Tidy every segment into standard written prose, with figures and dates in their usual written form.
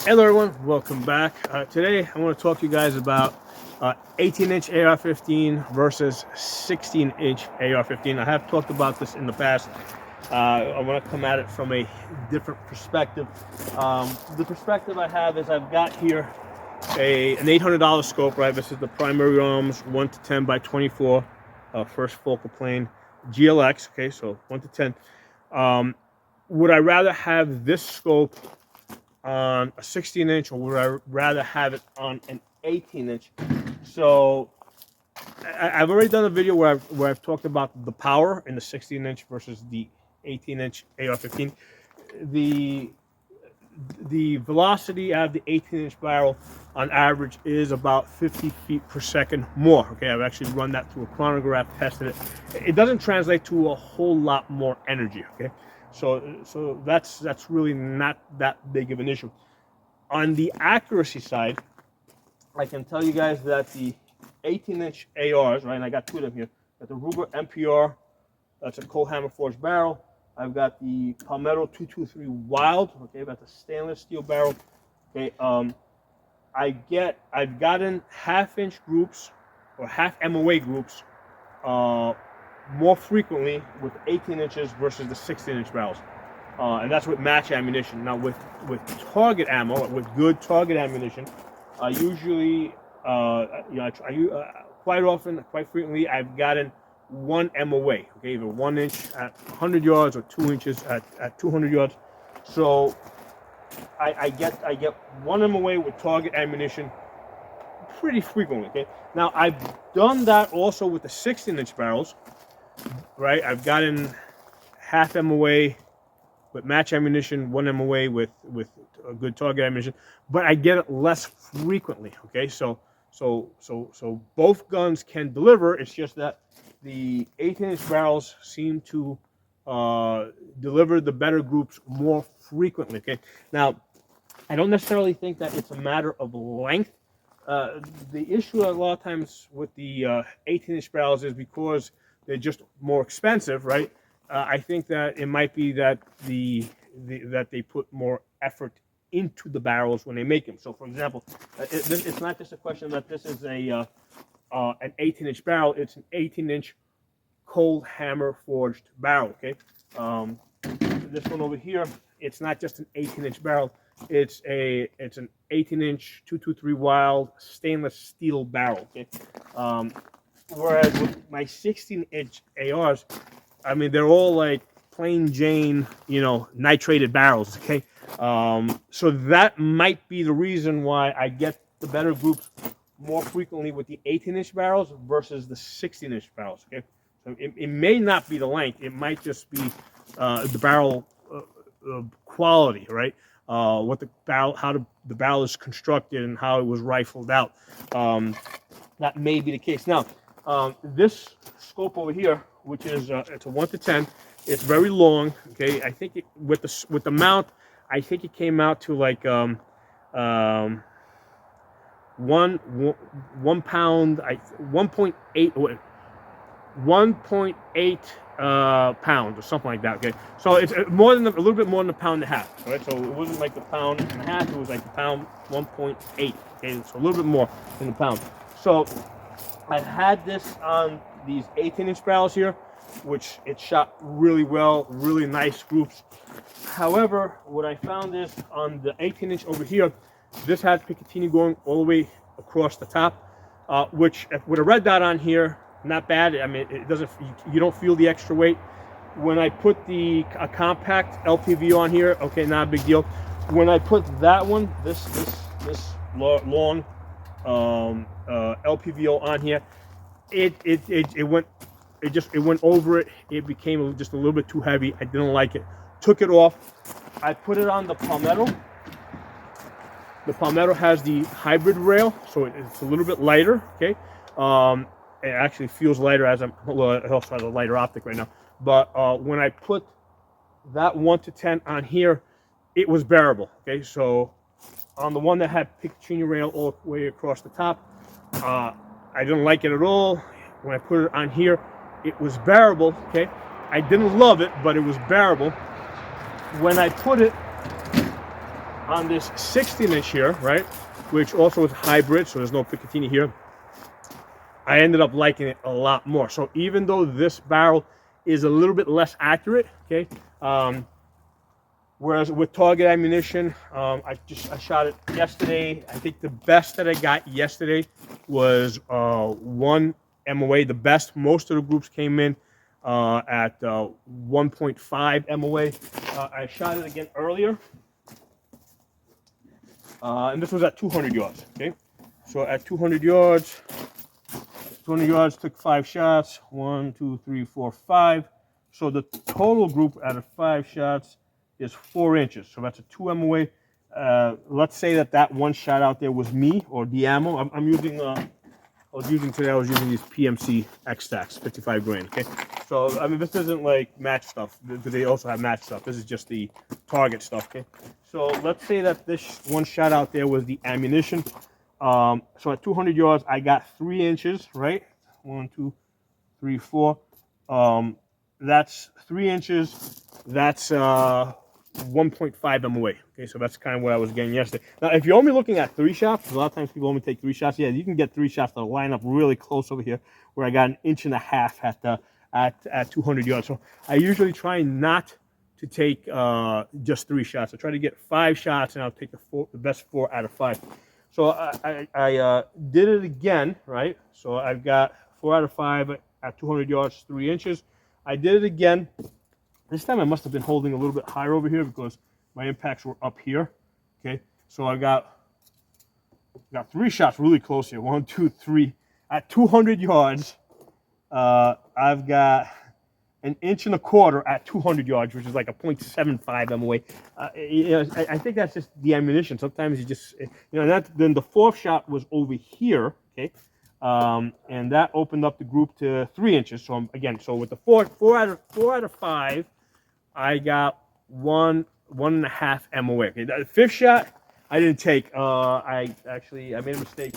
Hello everyone, welcome back. Today I want to talk to you guys about 18-inch AR-15 versus 16-inch AR-15. I have talked about this in the past. I want to come at it from a different perspective. The perspective I have is I've got here an $800 scope, right? This is the primary arms 1 to 10 by 24, first focal plane GLX, okay, so 1 to 10. Would I rather have this scope on a 16-inch, or would I rather have it on an 18-inch? So I've already done a video where I've talked about the power in the 16-inch versus the 18-inch AR-15. The velocity out of the 18-inch barrel on average is about 50 feet per second more. Okay, I've actually run that through a chronograph, tested it. It doesn't translate to a whole lot more energy. Okay, so that's really not that big of an issue. On the accuracy side, I can tell you guys that the 18-inch ARs, right, and I got two of them here, got the Ruger MPR, that's a cold hammer forged barrel. I've got the Palmetto 223 Wild, okay, that's a stainless steel barrel. Okay, I've gotten half-inch groups or half MOA groups more frequently with 18 inches versus the 16-inch barrels, and that's with match ammunition. Now with target ammo, with good target ammunition, usually, quite often, quite frequently, I've gotten one MOA, okay, either 1 inch at 100 yards or 2 inches at 200 yards. So I get one MOA with target ammunition pretty frequently. Okay, now I've done that also with the 16-inch barrels, right? I've gotten half MOA with match ammunition, one MOA with a good target ammunition, but I get it less frequently. Okay, so both guns can deliver. It's just that the 18-inch barrels seem to deliver the better groups more frequently. Okay, now I don't necessarily think that it's a matter of length. The issue a lot of times with the 18-inch barrels is because they're just more expensive, right? I think that it might be that that they put more effort into the barrels when they make them. So, for example, it's not just a question that this is an 18-inch barrel; it's an 18-inch cold hammer forged barrel. Okay, this one over here, it's not just an 18-inch barrel; it's an 18-inch 223 Wild stainless steel barrel. Okay, whereas with my 16-inch ARs, I mean, they're all like plain Jane, nitrated barrels, okay? So that might be the reason why I get the better groups more frequently with the 18-inch barrels versus the 16-inch barrels, okay? So it may not be the length. It might just be the barrel quality, right? What the barrel, how the barrel is constructed and how it was rifled out. That may be the case. Now, this scope over here, which is it's a 1 to 10. It's very long. Okay, I think with the mount, I think it came out to like one pound, 1.8 pounds or something like that. Okay, so it's more than a little bit more than a pound and a half. Right, so it wasn't like the pound and a half. It was like the pound 1.8. Okay, so a little bit more than a pound. So I've had this on these 18-inch barrels here, which it shot really well, really nice groups. However, what I found is on the 18-inch over here, this had Picatinny going all the way across the top, which with a red dot on here, not bad. I mean, it doesn't, you don't feel the extra weight. When I put a compact LPV on here, okay, not a big deal. When I put that one, this long LPVO on here, it went over it. It became just a little bit too heavy. I didn't like it. Took it off. I put it on the Palmetto. The Palmetto has the hybrid rail, so it's a little bit lighter. Okay, it actually feels lighter as it also has a lighter optic right now. But when I put that 1 to 10 on here, it was bearable. Okay, so on the one that had Picatinny rail all the way across the top, I didn't like it at all. When I put it on here, it was bearable. Okay, I didn't love it, but it was bearable. When I put it on this 16-inch here, right, which also is hybrid, so there's no Picatinny here, I ended up liking it a lot more. So even though this barrel is a little bit less accurate, okay, whereas with target ammunition, I shot it yesterday. I think the best that I got yesterday was 1 MOA. The best. Most of the groups came in at 1.5 MOA. I shot it again earlier, and this was at 200 yards. Okay, so at 200 yards. 200 yards, took 5 shots. 1, 2, 3, 4, 5. So the total group out of 5 shots is 4 inches. So that's a 2 MOA. Let's say that one shot out there was me or the ammo. I'm using. I was using these PMC X stacks, 55 grain. Okay. So I mean, this isn't like match stuff. They also have match stuff. This is just the target stuff. Okay. So let's say that this one shot out there was the ammunition. So at 200 yards, I got 3 inches, right? 1, 2, 3, 4. That's 3 inches. That's 1.5 MOA. Okay, so that's kind of what I was getting yesterday. Now, if you're only looking at 3 shots, a lot of times people only take 3 shots. Yeah, you can get 3 shots that line up really close over here, where I got 1.5 inches at 200 yards. So I usually try not to take just 3 shots. I try to get 5 shots, and I'll take the best 4 out of 5. So I did it again, right? So I've got 4 out of 5 at 200 yards, 3 inches. I did it again. This time I must have been holding a little bit higher over here because my impacts were up here. Okay, so I got 3 shots really close here. 1, 2, 3 at 200 yards. I've got 1.25 inches at 200 yards, which is like a 0.75 MOA. I think that's just the ammunition. Sometimes you just, then the 4th shot was over here, okay, and that opened up the group to 3 inches. So so with the 4 out of 5, I got 1.5 MOA. Okay, the 5th shot I didn't take. I made a mistake.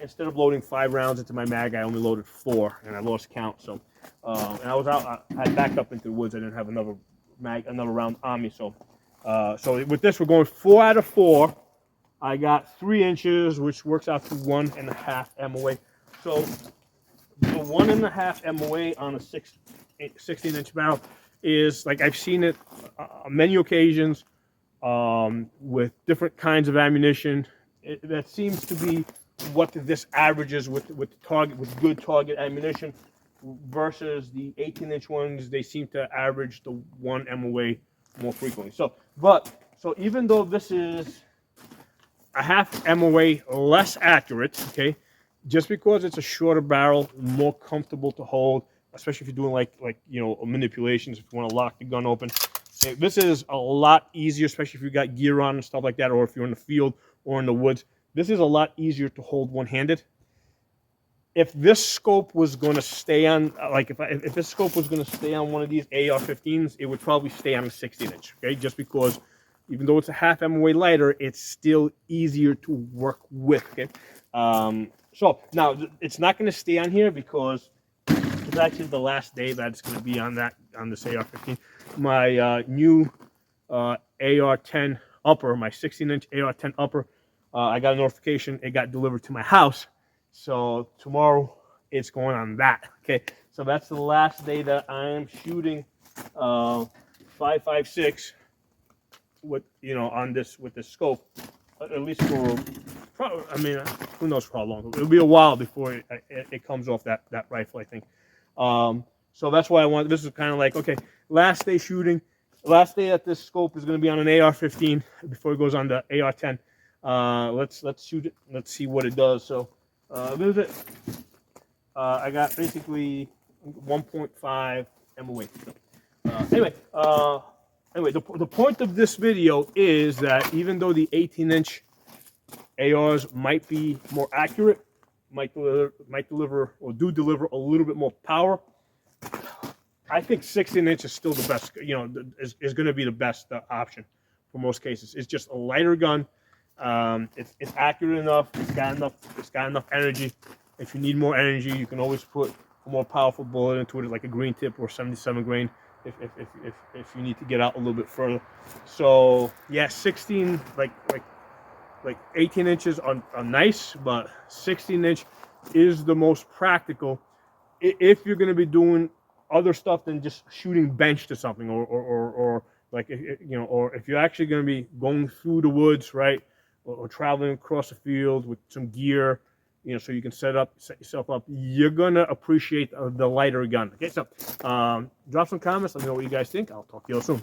Instead of loading 5 rounds into my mag, I only loaded 4, and I lost count. So. And I was out. I backed up into the woods. I didn't have another round on me. So with this, we're going 4 out of 4. I got 3 inches, which works out to 1.5 MOA. So the 1.5 MOA on a 16-inch barrel is like I've seen it on many occasions with different kinds of ammunition. That seems to be what this averages with good target ammunition. Versus the 18-inch ones, they seem to average the 1 MOA more frequently. So even though this is a 0.5 MOA less accurate, okay, just because it's a shorter barrel, more comfortable to hold, especially if you're doing like manipulations, if you want to lock the gun open. This is a lot easier, especially if you got gear on and stuff like that, or if you're in the field or in the woods. This is a lot easier to hold one-handed. If this scope was going to stay on, if this scope was going to stay on one of these AR-15s, it would probably stay on a 16-inch, okay? Just because even though it's a 0.5 MOA lighter, it's still easier to work with, okay? So now it's not going to stay on here because it's actually the last day that it's going to be on this AR-15. My new AR-10 upper, my 16-inch AR-10 upper, I got a notification. It got delivered to my house. So tomorrow it's going on that. Okay, so that's the last day that I am shooting 5.56 with with this scope. At least for who knows for how long. It'll be a while before it comes off that rifle, I think. So that's why I want. This is kind of like, okay, last day shooting. Last day that this scope is going to be on an AR-15 before it goes on the AR-10. Let's shoot it. Let's see what it does. So. This is it. I got basically 1.5 MOA. Anyway, the point of this video is that even though the 18-inch ARs might be more accurate, might deliver or do deliver a little bit more power, I think 16-inch is still the best. Is going to be the best option for most cases. It's just a lighter gun. It's accurate enough. It's got enough energy. If you need more energy, you can always put a more powerful bullet into it, like a green tip or 77 grain. if you need to get out a little bit further. So yeah, 16 like 18 inches are nice, but 16-inch is the most practical if you're going to be doing other stuff than just shooting bench to something, or like or if you're actually going to be going through the woods, right, or traveling across the field with some gear, so you can set yourself up. You're gonna appreciate the lighter gun. Okay, so drop some comments. Let me know what you guys think. I'll talk to you all soon.